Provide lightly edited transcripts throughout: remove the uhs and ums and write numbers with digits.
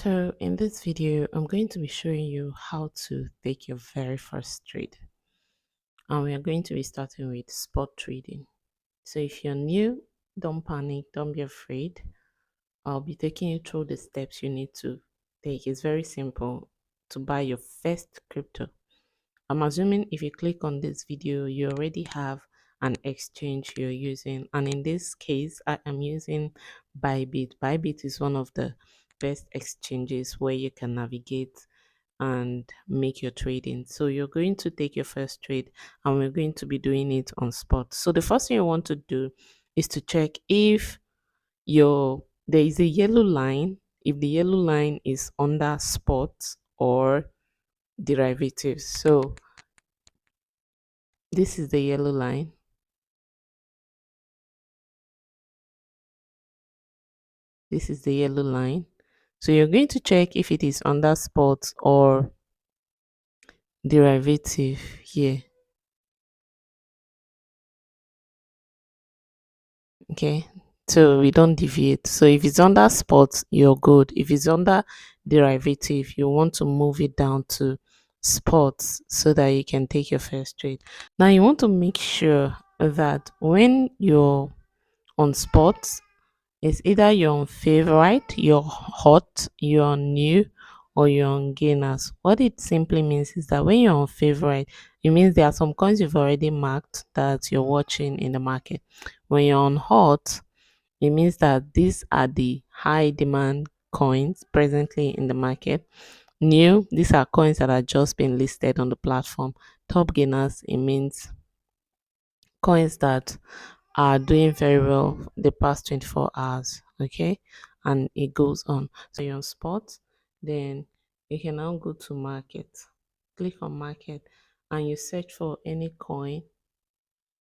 So in this video, I'm going to be showing you how to take your very first trade. And we are going to be starting with spot trading. So if you're new, don't panic, don't be afraid. I'll be taking you through the steps you need to take. It's very simple to buy your first crypto. I'm assuming if you click on this video, you already have an exchange you're using. And in this case, I am using Bybit. Bybit is one of the best exchanges where you can navigate and make your trading. So you're going to take your first trade and we're going to be doing it on spot. So the first thing you want to do is to check if there is a yellow line, if the yellow line is under spot or derivatives. So this is the yellow line. This is the yellow line. So you're going to check if it is under spot or derivative here. Okay. So we don't deviate. So if it's under spot, you're good. If it's under derivative, you want to move it down to spot so that you can take your first trade. Now you want to make sure that when you're on spot, it's either you're on favorite, you're hot, you're on new, or you're on gainers. What it simply means is that when you're on favorite, it means there are some coins you've already marked that you're watching in the market. When you're on hot, it means that these are the high demand coins presently in the market. New, these are coins that are just been listed on the platform. Top gainers, it means coins that are doing very well the past 24 hours. Okay, and it goes on. So you're on spot, then you can now go to market, click on market, and you search for any coin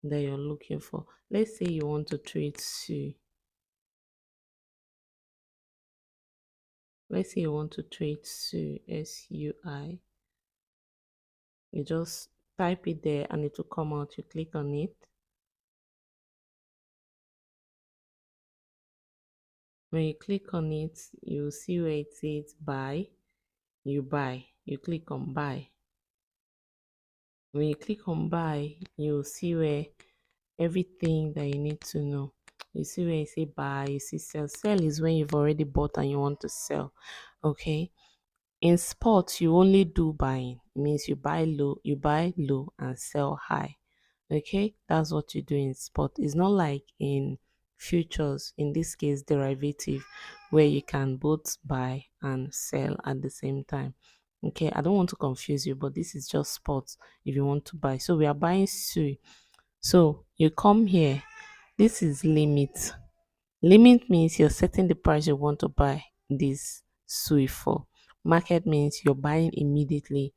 that you're looking for. Let's say you want to trade SUI. Let's say you want to trade SUI, SUI. You just type it there and it will come out. You click on it. When you click on it, you see where it says buy. You buy. You click on buy. When you click on buy, you'll see where everything that you need to know. You see where you say buy, you see sell. Sell is when you've already bought and you want to sell. Okay. In spot, you only do buying. It means you buy low and sell high. Okay, that's what you do in spot. It's not like in futures, in this case derivative, where you can both buy and sell at the same time. Okay, I don't want to confuse you, but this is just spot if you want to buy. So we are buying SUI. So you come here, this is limit. Limit means you're setting the price you want to buy this SUI for. Market means you're buying immediately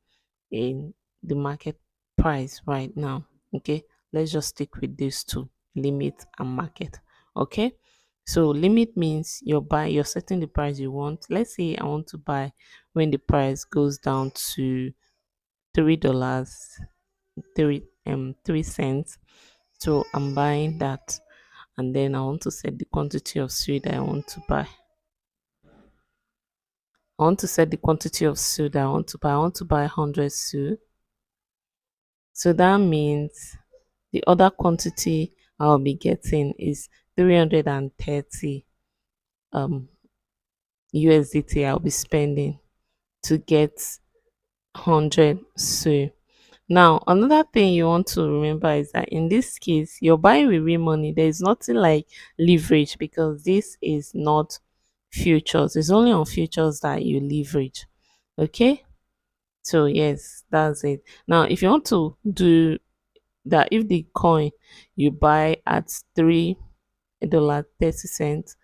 in the market price right now. Okay, let's just stick with these two, limit and market. Okay, so limit means you're setting the price you want. Let's say I want to buy when the price goes down to $3, 3 cents. So I'm buying that, and then I want to set the quantity of SUI that I want to buy. I want to set the quantity of SUI that I want to buy. I want to buy 100 SUI. So that means the other quantity I'll be getting is 330 USDT I'll be spending to get 100 SUI. Now, another thing you want to remember is that in this case, you're buying with real money. There is nothing like leverage because this is not futures. It's only on futures that you leverage. Okay? So, yes, that's it. Now, if you want to do that, if the coin you buy at $3.30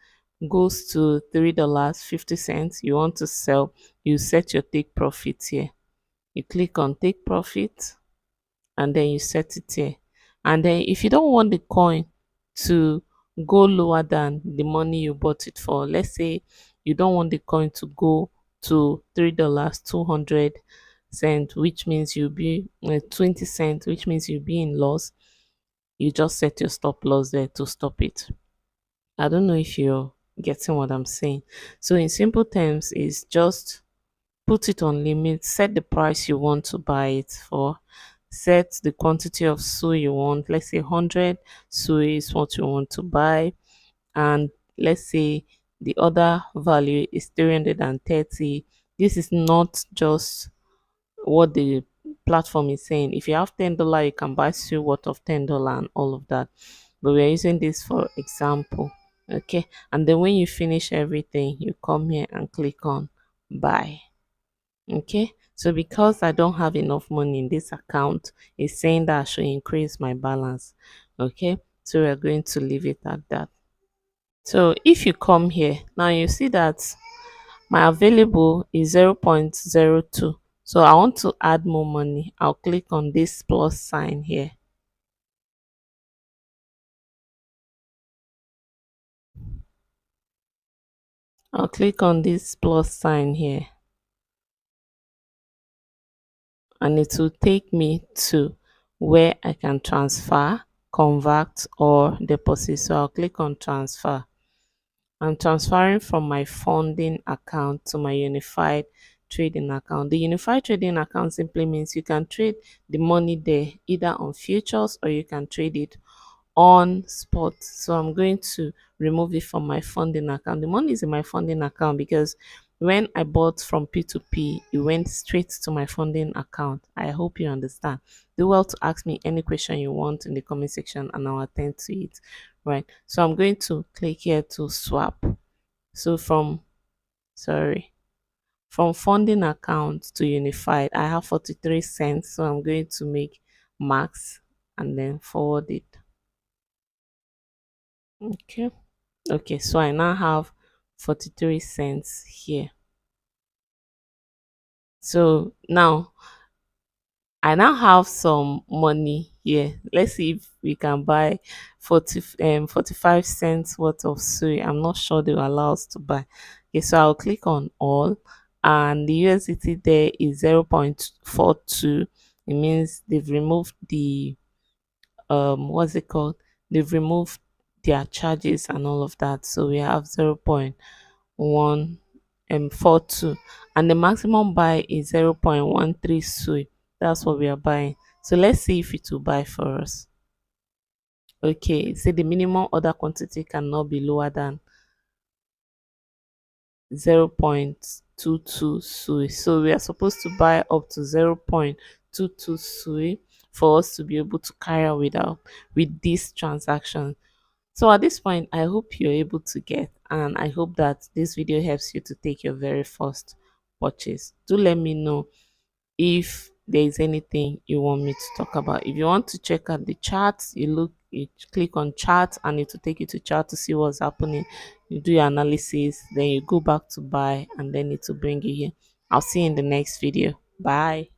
goes to $3.50, you want to sell, you set your take profit here. You click on take profit and then you set it here. And then if you don't want the coin to go lower than the money you bought it for, let's say you don't want the coin to go to $3.200, which means you'll be 20 cents, which means you'll be in loss. You just set your stop loss there to stop it. I don't know if you're Getting what I'm saying? So in simple terms, is just put it on limit, set the price you want to buy it for, set the quantity of soy you want. Let's say 100 soy is what you want to buy, and let's say the other value is 330. This is not just what the platform is saying. If you have $10, you can buy soy worth of $10 and all of that, but we're using this for example. Okay, and then when you finish everything, you come here and click on buy. Okay, so because I don't have enough money in this account, it's saying that I should increase my balance. Okay, so we're going to leave it at that. So if you come here now, you see that my available is 0.02. So I want to add more money. I'll click on this plus sign here. I'll click on this plus sign here, and it will take me to where I can transfer, convert, or deposit. So I'll click on transfer. I'm transferring from my funding account to my unified trading account. The unified trading account simply means you can trade the money there either on futures or you can trade it on spot. So I'm going to remove it from my funding account. The money is in my funding account because when I bought from P2P, it went straight to my funding account. I hope you understand. Do well to ask me any question you want in the comment section and I'll attend to it. Right. So I'm going to click here to swap. So from funding account to unified, I have 43 cents. So I'm going to make max and then forward it. Okay. Okay, so I now have 43 cents here. So now I now have some money here. Let's see if we can buy 45 cents worth of soy. I'm not sure they will allow us to buy. Okay, so I'll click on all, and the USDT there is 0.42. It means they've removed the what's it called? They've removed their charges and all of that. So we have 0.142, and the maximum buy is 0.13 soy. That's what we are buying. So let's see if it will buy for us. Okay, so the minimum order quantity cannot be lower than 0.22 sui. So we are supposed to buy up to 0.22 sui for us to be able to carry out with this transaction. So at this point, I hope you're able to get, and I hope that this video helps you to take your very first purchase. Do let me know if there is anything you want me to talk about. If you want to check out the charts, you click on chart and it will take you to chart to see what's happening. You do your analysis, then you go back to buy, and then it will bring you here. I'll see you in the next video. Bye.